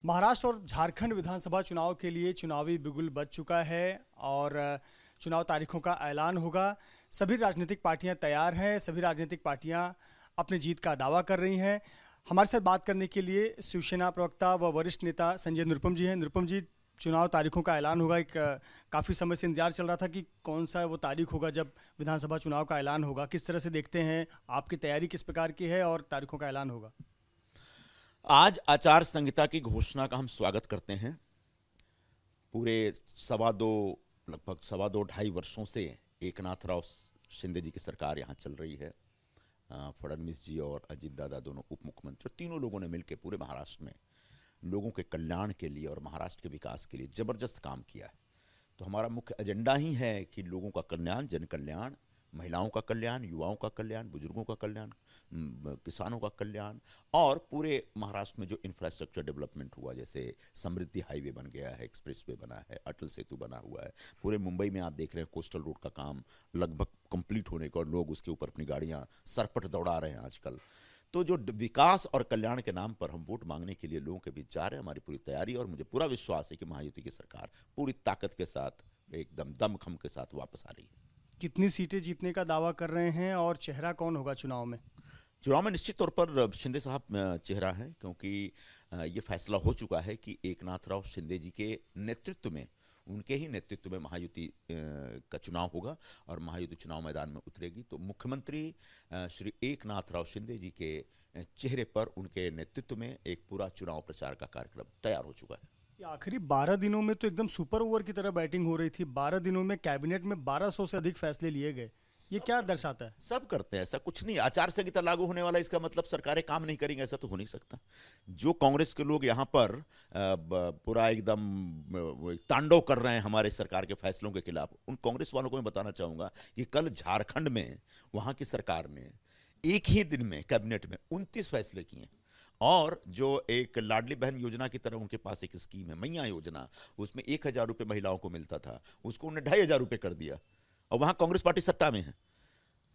महाराष्ट्र और झारखंड विधानसभा चुनाव के लिए चुनावी बिगुल बज चुका है और चुनाव तारीखों का ऐलान होगा। सभी राजनीतिक पार्टियां तैयार हैं, सभी राजनीतिक पार्टियां अपनी जीत का दावा कर रही हैं। हमारे साथ बात करने के लिए शिवसेना प्रवक्ता व वरिष्ठ नेता संजय निरुपम जी हैं। निरुपम जी, चुनाव तारीखों का ऐलान होगा। काफ़ी समय से इंतजार चल रहा था कि कौन सा वो तारीख होगा जब विधानसभा चुनाव का ऐलान होगा। किस तरह से देखते हैं, आपकी तैयारी किस प्रकार की है और तारीखों का ऐलान होगा? आज आचार संहिता की घोषणा का हम स्वागत करते हैं। पूरे लगभग सवा दो 2.5 वर्षों से एकनाथराव शिंदे जी की सरकार यहाँ चल रही है। फडणवीस जी और अजित दादा दोनों उप मुख्यमंत्री, तीनों लोगों ने मिलकर पूरे महाराष्ट्र में लोगों के कल्याण के लिए और महाराष्ट्र के विकास के लिए जबरदस्त काम किया है। तो हमारा मुख्य एजेंडा ही है कि लोगों का कल्याण, जन कल्याण, महिलाओं का कल्याण, युवाओं का कल्याण, बुजुर्गों का कल्याण, किसानों का कल्याण और पूरे महाराष्ट्र में जो इंफ्रास्ट्रक्चर डेवलपमेंट हुआ, जैसे समृद्धि हाईवे बन गया है, एक्सप्रेस वे बना है, अटल सेतु बना हुआ है। पूरे मुंबई में आप देख रहे हैं कोस्टल रोड का काम लगभग कंप्लीट होने का और लोग उसके ऊपर अपनी गाड़ियां सरपट दौड़ा रहे हैं आजकल। तो जो विकास और कल्याण के नाम पर हम वोट मांगने के लिए लोगों के बीच जा रहे हैं, हमारी पूरी तैयारी और मुझे पूरा विश्वास है कि महायुति की सरकार पूरी ताकत के साथ, एकदम दमखम के साथ वापस आ रही है। कितनी सीटें जीतने का दावा कर रहे हैं और चेहरा कौन होगा चुनाव में? चुनाव में निश्चित तौर पर शिंदे साहब चेहरा है, क्योंकि ये फैसला हो चुका है कि एकनाथराव शिंदे जी के नेतृत्व में, उनके ही नेतृत्व में महायुति का चुनाव होगा और महायुति चुनाव मैदान में उतरेगी। तो मुख्यमंत्री श्री एकनाथराव शिंदे जी के चेहरे पर, उनके नेतृत्व में एक पूरा चुनाव प्रचार का कार्यक्रम तैयार हो चुका है। ये आखिरी 12 दिनों में तो एकदम सुपर ओवर की तरह बैटिंग हो रही थी। 12 दिनों में कैबिनेट में 1200 से अधिक फैसले लिए गए। ये क्या दर्शाता है? सब करते हैं, ऐसा कुछ नहीं। आचार संहिता लागू होने वाला इसका मतलब सरकारें काम नहीं करेंगे, ऐसा तो हो नहीं सकता। जो कांग्रेस के लोग यहाँ पर पूरा एकदम तांडव कर रहे हैं हमारे सरकार के फैसलों के खिलाफ, उन कांग्रेस वालों को मैं बताना चाहूंगा कि कल झारखंड में वहां की सरकार ने एक ही दिन में कैबिनेट में 29 फैसले किए। और जो एक लाडली बहन योजना की तरह उनके पास एक स्कीम है, मैया योजना, उसमें 1,000 रुपये महिलाओं को मिलता था, उसको उन्हें 2,500 रुपये कर दिया। और वहां कांग्रेस पार्टी सत्ता में है,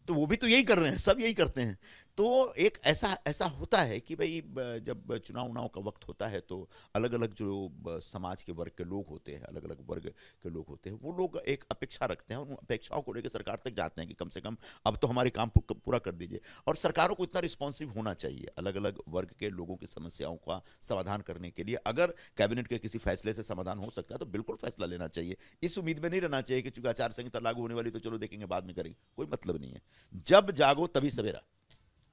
तो वो भी तो यही कर रहे हैं, सब यही करते हैं। तो एक ऐसा ऐसा होता है कि भाई जब चुनाव उनाव का वक्त होता है तो अलग अलग जो समाज के वर्ग के लोग होते हैं, अलग अलग वर्ग के लोग होते हैं, वो लोग एक अपेक्षा रखते हैं और उन अपेक्षाओं को लेकर सरकार तक जाते हैं कि कम से कम अब तो हमारे काम पूरा कर दीजिए। और सरकारों को इतना रिस्पॉन्सिव होना चाहिए अलग अलग वर्ग के लोगों की समस्याओं का समाधान करने के लिए। अगर कैबिनेट के किसी फैसले से समाधान हो सकता है तो बिल्कुल फैसला लेना चाहिए। इस उम्मीद में नहीं रहना चाहिए कि चूंकि आचार संहिता लागू होने वाली तो चलो देखेंगे बाद में करेंगे, कोई मतलब नहीं है। जब जागो तभी सवेरा।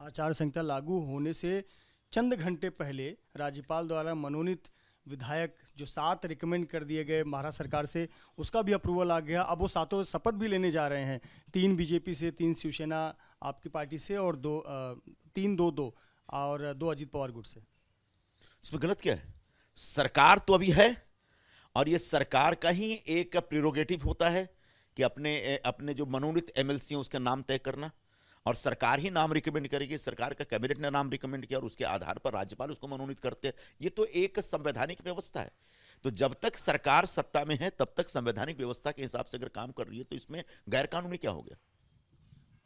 आचार संहिता लागू होने से चंद घंटे पहले राज्यपाल द्वारा मनोनीत विधायक जो 7 रिकमेंड कर दिए गए महाराष्ट्र सरकार से, उसका भी अप्रूवल आ गया। अब वो 7 शपथ भी लेने जा रहे हैं। 3 बीजेपी से, 3 शिवसेना आपकी पार्टी से और 3-2-2 और 2 अजित पवार गुट से। इसमें गलत क्या है? सरकार तो अभी है और ये सरकार का ही एक प्रेरोगेटिव होता है कि अपने अपने जो मनोनीत एमएलसी हैं उसका नाम तय करना, और सरकार ही नाम रिकमेंड करेगी। सरकार का कैबिनेट ने नाम रिकमेंड किया और उसके आधार पर राज्यपाल उसको मनोनीत करते हैं। ये तो एक संवैधानिक व्यवस्था है। तो जब तक सरकार सत्ता में है तब तक संवैधानिक व्यवस्था के हिसाब से अगर काम कर रही है तो इसमें गैरकानूनी क्या हो गया?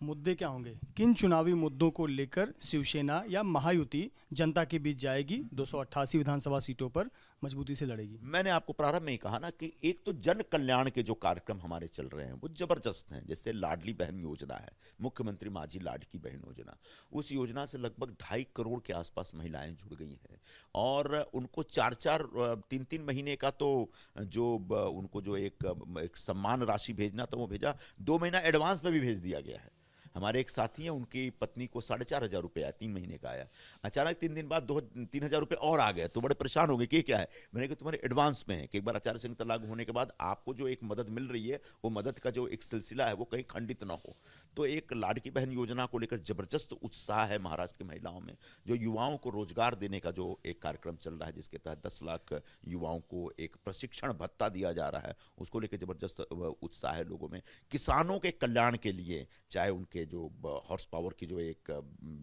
मुद्दे क्या होंगे? किन चुनावी मुद्दों को लेकर शिवसेना या महायुति जनता के बीच जाएगी? 288 विधानसभा सीटों पर मजबूती से लड़ेगी। मैंने आपको प्रारंभ में ही कहा ना कि एक तो जन कल्याण के जो कार्यक्रम हमारे चल रहे हैं वो जबरदस्त हैं। जैसे लाडली बहन योजना है, मुख्यमंत्री माझी लाडकी बहन योजना, उस योजना से लगभग 2.5 करोड़ के आसपास महिलाएं जुड़ गई हैं और उनको 4-4 3-3 महीने का तो उनको जो एक सम्मान राशि भेजना था वो भेजा। 2 महीना एडवांस में भी भेज दिया गया है। हमारे एक साथी हैं, उनकी पत्नी को 4,500 रुपये आया, 3 महीने का आया। अचानक 3 दिन बाद 2-3 हज़ार रुपये और आ गए तो बड़े परेशान हो गए कि क्या है। मैंने कहा तुम्हारे एडवांस में है कि एक बार आचार संहिता लागू होने के बाद आपको जो एक मदद मिल रही है वो मदद का जो एक सिलसिला है वो कहीं खंडित ना हो। तो एक लाडकी बहन योजना को लेकर जबरदस्त उत्साह है महाराष्ट्र की महिलाओं में। जो युवाओं को रोजगार देने का जो एक कार्यक्रम चल रहा है, जिसके तहत 10 लाख युवाओं को एक प्रशिक्षण भत्ता दिया जा रहा है, उसको लेकर जबरदस्त उत्साह है लोगों में। किसानों के कल्याण के लिए, चाहे उनके जो हॉर्स पावर की जो एक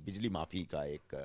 बिजली माफ़ी का एक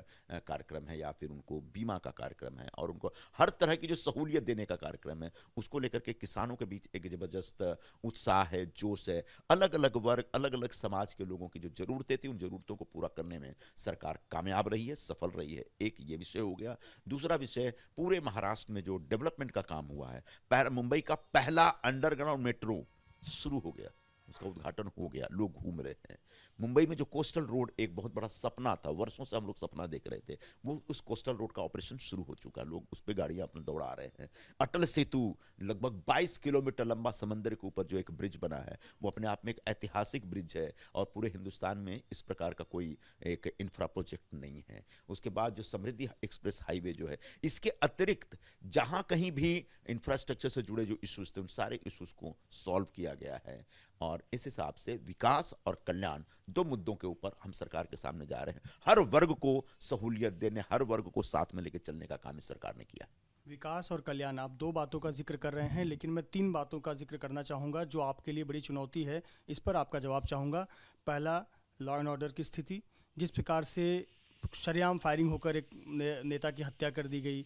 कार्यक्रम है, या फिर उनको बीमा का कार्यक्रम है, और उनको हर तरह की जो सहूलियत देने का कार्यक्रम है, उसको लेकर के किसानों के बीच एक ज़बरदस्त उत्साह है, जोश है। अलग अलग वर्ग, अलग अलग समाज के लोगों की जो ज़रूरतें थी, उन ज़रूरतों को पूरा करने में सरकार कामयाब रही है, सफल रही है। एक ये विषय हो गया। दूसरा विषय, पूरे महाराष्ट्र में जो डेवलपमेंट का काम हुआ है, मुंबई का पहला अंडरग्राउंड मेट्रो शुरू हो गया, उसका उद्घाटन हो गया, लोग घूम रहे हैं। मुंबई में जो कोस्टल रोड एक बहुत बड़ा सपना था, वर्षों से हम लोग सपना देख रहे थे, वो उस कोस्टल रोड का ऑपरेशन शुरू हो चुका, लोग उस पर गाड़ियां अपने दौड़ा रहे हैं। अटल सेतु, लगभग 22 किलोमीटर लंबा समंदर के ऊपर जो एक ब्रिज बना है, वो अपने आप में एक ऐतिहासिक ब्रिज है, और पूरे हिंदुस्तान में इस प्रकार का कोई एक इंफ्रा प्रोजेक्ट नहीं है। उसके बाद जो समृद्धि एक्सप्रेस हाईवे जो है, इसके अतिरिक्त जहां कहीं भी इंफ्रास्ट्रक्चर से जुड़े जो इश्यूज थे, उन सारे इश्यूज को सॉल्व किया गया है। और इस हिसाब से विकास और कल्याण, दो मुद्दों के ऊपर हम सरकार के सामने जा रहे हैं। हर वर्ग को सहूलियत देने, हर वर्ग को साथ में लेकर चलने का काम इस सरकार ने किया। विकास और कल्याण, आप दो बातों का जिक्र कर रहे हैं, लेकिन मैं तीन बातों का जिक्र करना चाहूँगा जो आपके लिए बड़ी चुनौती है। इस पर आपका जवाब चाहूँगा। पहला, लॉ एंड ऑर्डर की स्थिति, जिस प्रकार से शरेआम फायरिंग होकर एक नेता की हत्या कर दी गई।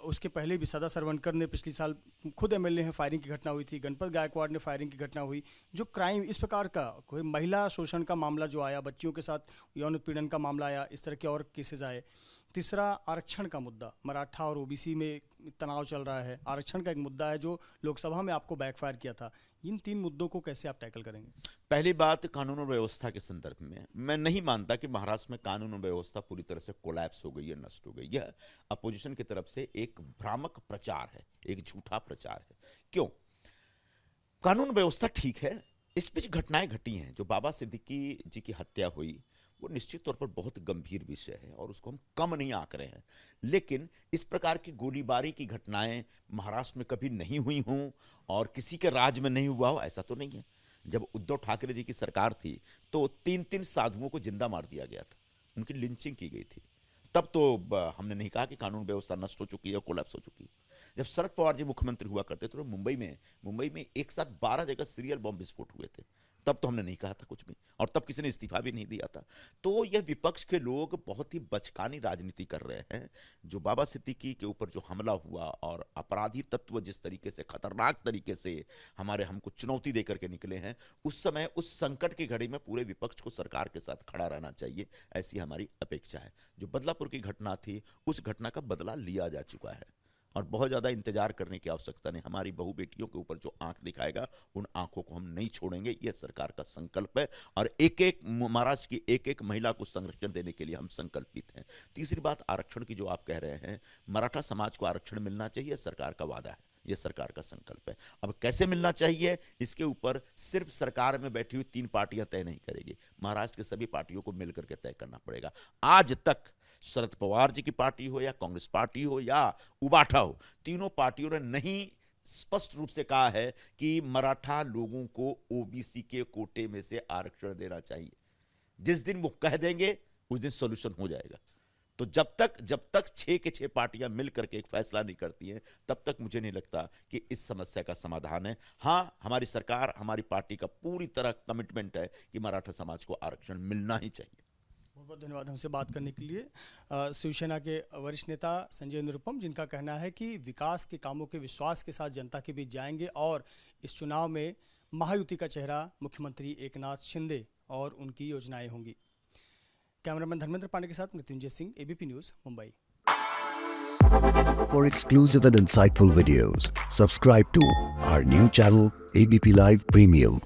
उसके पहले भी सदा सरवणकर ने पिछले साल खुद एमएलए हैं, फायरिंग की घटना हुई थी। गणपत गायकवाड़ ने फायरिंग की घटना हुई। जो क्राइम इस प्रकार का, कोई महिला शोषण का मामला जो आया, बच्चियों के साथ यौन उत्पीड़न का मामला आया, इस तरह के और केसेस आए। तीसरा, आरक्षण का मुद्दा, मराठा और ओबीसी में तनाव चल रहा है। आरक्षण का एक मुद्दा है जो लोकसभा में आपको बैकफायर किया था। इन तीन मुद्दों को कैसे आप टैकल करेंगे? पहली बात, कानून और व्यवस्था के संदर्भ में मैं नहीं मानता कि महाराष्ट्र में कानून और व्यवस्था पूरी तरह से कोलैप्स हो गई है, नष्ट हो गई। यह अपोजिशन की तरफ से एक भ्रामक प्रचार है, एक झूठा प्रचार है। क्यों? कानून व्यवस्था ठीक है, इस बीच घटनाएं घटी हैं। जो बाबा सिद्दीकी जी की हत्या हुई, वो निश्चित तौर पर बहुत गंभीर विषय है और उसको हम कम नहीं आंक रहे हैं। लेकिन इस प्रकार की गोलीबारी की घटनाएं महाराष्ट्र में कभी नहीं हुई हों और किसी के राज में नहीं हुआ हो, ऐसा तो नहीं है। जब उद्धव ठाकरे जी की सरकार थी तो 3-3 साधुओं को जिंदा मार दिया गया था, उनकी लिंचिंग की गई थी। तब तो हमने नहीं कहा कि कानून व्यवस्था नष्ट हो चुकी है, कोलैप्स हो चुकी है। जब शरद पवार जी मुख्यमंत्री हुआ करते थे तो मुंबई में एक साथ 12 जगह सीरियल बॉम्ब विस्फोट हुए थे। तब तो हमने नहीं कहा था कुछ भी, और तब किसी ने इस्तीफा भी नहीं दिया था। तो यह विपक्ष के लोग बहुत ही बचकानी राजनीति कर रहे हैं। जो बाबा सिद्दीकी के ऊपर जो हमला हुआ और अपराधी तत्व जिस तरीके से, खतरनाक तरीके से हमको चुनौती देकर के निकले हैं, उस समय उस संकट की घड़ी में पूरे विपक्ष को सरकार के साथ खड़ा रहना चाहिए, ऐसी हमारी अपेक्षा है। जो बदलापुर की घटना थी, उस घटना का बदला लिया जा चुका है और बहुत ज़्यादा इंतजार करने की आवश्यकता नहीं। हमारी बहू बेटियों के ऊपर जो आंख दिखाएगा, उन आंखों को हम नहीं छोड़ेंगे, यह सरकार का संकल्प है। और एक एक महाराष्ट्र की एक एक महिला को संरक्षण देने के लिए हम संकल्पित हैं। तीसरी बात, आरक्षण की जो आप कह रहे हैं, मराठा समाज को आरक्षण मिलना चाहिए, सरकार का वादा है, यह सरकार का संकल्प है। अब कैसे मिलना चाहिए, इसके ऊपर सिर्फ सरकार में बैठी हुई 3 पार्टियां तय नहीं करेगी, महाराष्ट्र के सभी पार्टियों को मिलकर के तय करना पड़ेगा। आज तक शरद पवार जी की पार्टी हो या कांग्रेस पार्टी हो या उबाठा हो, तीनों पार्टियों ने नहीं स्पष्ट रूप से कहा है कि मराठा लोगों को ओबीसी के कोटे में से आरक्षण देना चाहिए। जिस दिन वो कह देंगे, उस दिन सॉल्यूशन हो जाएगा। तो जब तक 6 के 6 पार्टियां मिल करके एक फैसला नहीं करती हैं, तब तक मुझे नहीं लगता कि इस समस्या का समाधान है। हाँ, हमारी सरकार, हमारी पार्टी का पूरी तरह कमिटमेंट है कि मराठा समाज को आरक्षण मिलना ही चाहिए। बहुत बहुत धन्यवाद हमसे बात करने के लिए। शिवसेना के वरिष्ठ नेता संजय निरुपम, जिनका कहना है कि विकास के कामों के विश्वास के साथ जनता के बीच जाएंगे और इस चुनाव में महायुति का चेहरा मुख्यमंत्री एकनाथ शिंदे और उनकी योजनाएं होंगी। कैमरामैन धर्मेंद्र पांडे के साथ Mrityunjay Singh, ABP news, Mumbai. For exclusive and insightful videos, subscribe to our new channel ABP Live Premium.